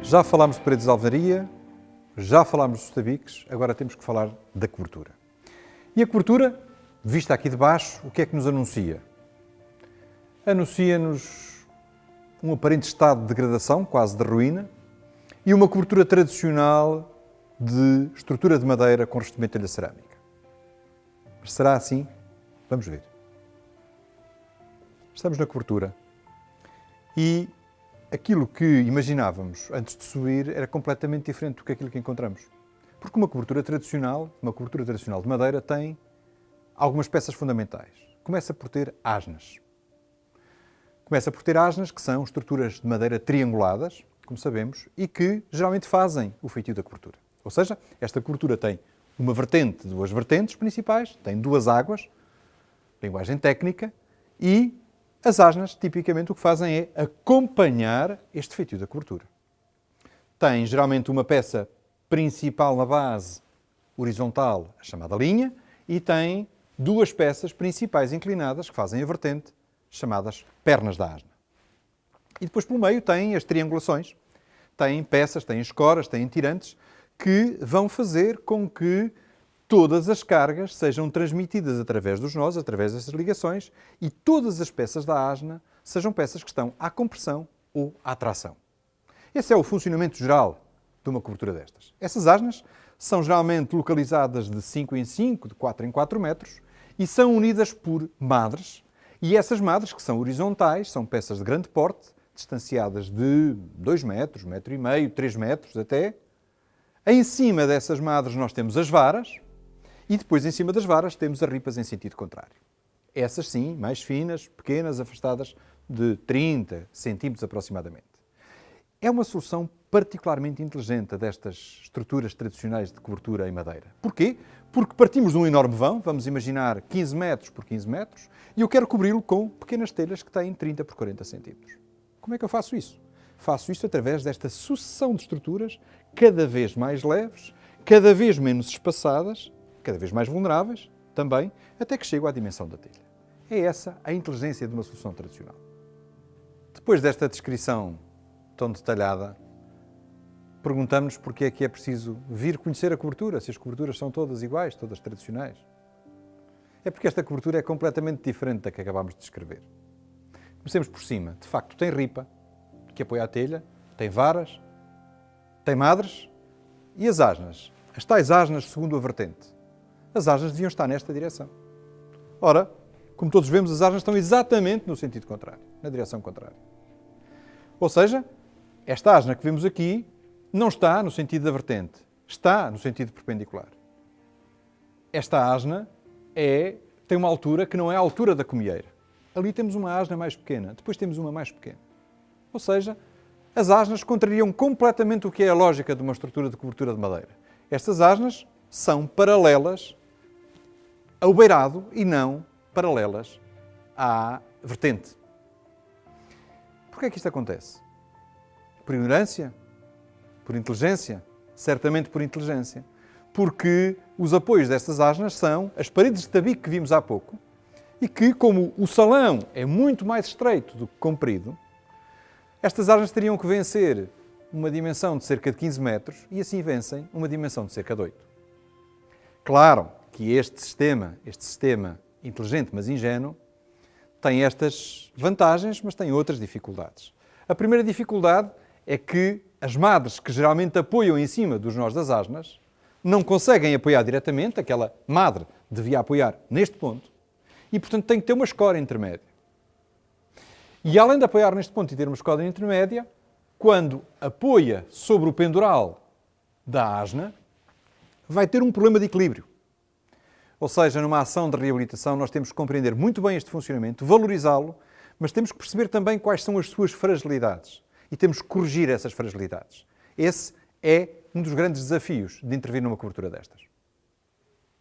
Já falámos de paredes de alvenaria, já falámos dos tabiques, agora temos que falar da cobertura. E a cobertura, vista aqui de baixo, o que é que nos anuncia? Anuncia-nos um aparente estado de degradação, quase de ruína, e uma cobertura tradicional de estrutura de madeira com revestimento de telha cerâmica. Mas será assim? Vamos ver. Estamos na cobertura e aquilo que imaginávamos antes de subir era completamente diferente do que aquilo que encontramos. Porque uma cobertura tradicional de madeira tem algumas peças fundamentais. Começa por ter asnas. Começa por ter asnas, que são estruturas de madeira trianguladas, como sabemos, e que geralmente fazem o feitio da cobertura. Ou seja, esta cobertura tem uma vertente, duas vertentes principais, tem duas águas, linguagem técnica, e as asnas, tipicamente, o que fazem é acompanhar este feitio da cobertura. Tem, geralmente, uma peça principal na base, horizontal, a chamada linha, e tem duas peças principais inclinadas, que fazem a vertente, chamadas pernas da asna. E depois, pelo meio, tem as triangulações. Tem peças, tem escoras, tem tirantes, que vão fazer com que todas as cargas sejam transmitidas através dos nós, através dessas ligações, e todas as peças da asna sejam peças que estão à compressão ou à tração. Esse é o funcionamento geral de uma cobertura destas. Essas asnas são geralmente localizadas de 5 em 5, de 4 em 4 metros, e são unidas por madres, e essas madres, que são horizontais, são peças de grande porte, distanciadas de 2 metros, 1,5 metro, 3 metros até. Em cima dessas madres nós temos as varas, e depois, em cima das varas, temos as ripas em sentido contrário. Essas, sim, mais finas, pequenas, afastadas de 30 centímetros aproximadamente. É uma solução particularmente inteligente destas estruturas tradicionais de cobertura em madeira. Porquê? Porque partimos de um enorme vão, vamos imaginar 15 metros por 15 metros, e eu quero cobri-lo com pequenas telhas que têm 30 por 40 centímetros. Como é que eu faço isso? Faço isto através desta sucessão de estruturas cada vez mais leves, cada vez menos espaçadas, cada vez mais vulneráveis, também, até que chego à dimensão da telha. É essa a inteligência de uma solução tradicional. Depois desta descrição tão detalhada, perguntamos porque é que é preciso vir conhecer a cobertura, se as coberturas são todas iguais, todas tradicionais. É porque esta cobertura é completamente diferente da que acabámos de descrever. Comecemos por cima. De facto, tem ripa, que apoia a telha, tem varas, tem madres e as asnas. As tais asnas segundo a vertente. As asnas deviam estar nesta direção. Ora, como todos vemos, as asnas estão exatamente no sentido contrário, na direção contrária. Ou seja, esta asna que vemos aqui não está no sentido da vertente, está no sentido perpendicular. Esta asna tem uma altura que não é a altura da comieira. Ali temos uma asna mais pequena, depois temos uma mais pequena. Ou seja, as asnas contrariam completamente o que é a lógica de uma estrutura de cobertura de madeira. Estas asnas são paralelas ao beirado e não paralelas à vertente. Porquê é que isto acontece? Por ignorância? Por inteligência? Certamente por inteligência. Porque os apoios destas asnas são as paredes de tabique que vimos há pouco e que, como o salão é muito mais estreito do que comprido, estas asnas teriam que vencer uma dimensão de cerca de 15 metros e assim vencem uma dimensão de cerca de 8. Claro que este sistema inteligente mas ingênuo, tem estas vantagens, mas tem outras dificuldades. A primeira dificuldade é que as madres que geralmente apoiam em cima dos nós das asnas não conseguem apoiar diretamente, aquela madre devia apoiar neste ponto, e portanto tem que ter uma escora intermédia. E além de apoiar neste ponto e ter uma escora intermédia, quando apoia sobre o pendural da asna, vai ter um problema de equilíbrio. Ou seja, numa ação de reabilitação, nós temos que compreender muito bem este funcionamento, valorizá-lo, mas temos que perceber também quais são as suas fragilidades e temos que corrigir essas fragilidades. Esse é um dos grandes desafios de intervir numa cobertura destas.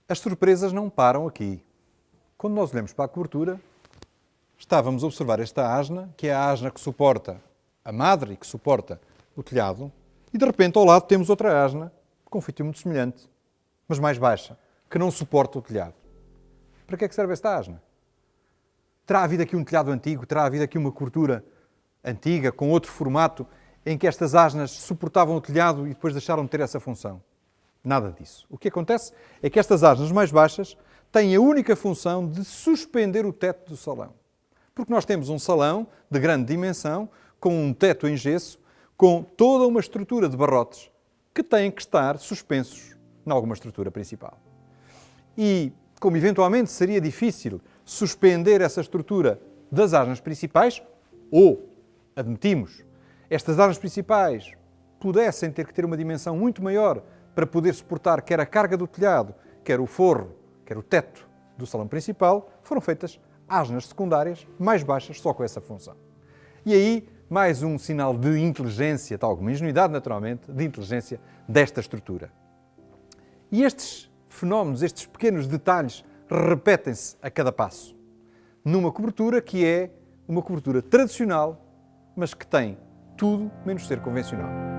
As surpresas não param aqui. Quando nós olhamos para a cobertura, estávamos a observar esta asna, que é a asna que suporta a madre e que suporta o telhado, e de repente ao lado temos outra asna com um feitio muito semelhante, mas mais baixa, que não suporta o telhado. Para que é que serve esta asna? Terá havido aqui um telhado antigo? Terá havido aqui uma cobertura antiga, com outro formato? em que estas asnas suportavam o telhado e depois deixaram de ter essa função. Nada disso. O que acontece é que estas asnas mais baixas têm a única função de suspender o teto do salão. Porque nós temos um salão de grande dimensão, com um teto em gesso, com toda uma estrutura de barrotes que têm que estar suspensos em alguma estrutura principal. E, como eventualmente seria difícil suspender essa estrutura das asnas principais, ou, admitimos, estas asnas principais pudessem ter que ter uma dimensão muito maior para poder suportar quer a carga do telhado, quer o forro, quer o teto do salão principal, foram feitas asnas secundárias mais baixas só com essa função. E aí, mais um sinal de inteligência, de alguma ingenuidade naturalmente, de inteligência desta estrutura. E estes fenómenos, estes pequenos detalhes, repetem-se a cada passo, numa cobertura que é uma cobertura tradicional, mas que tem tudo menos ser convencional.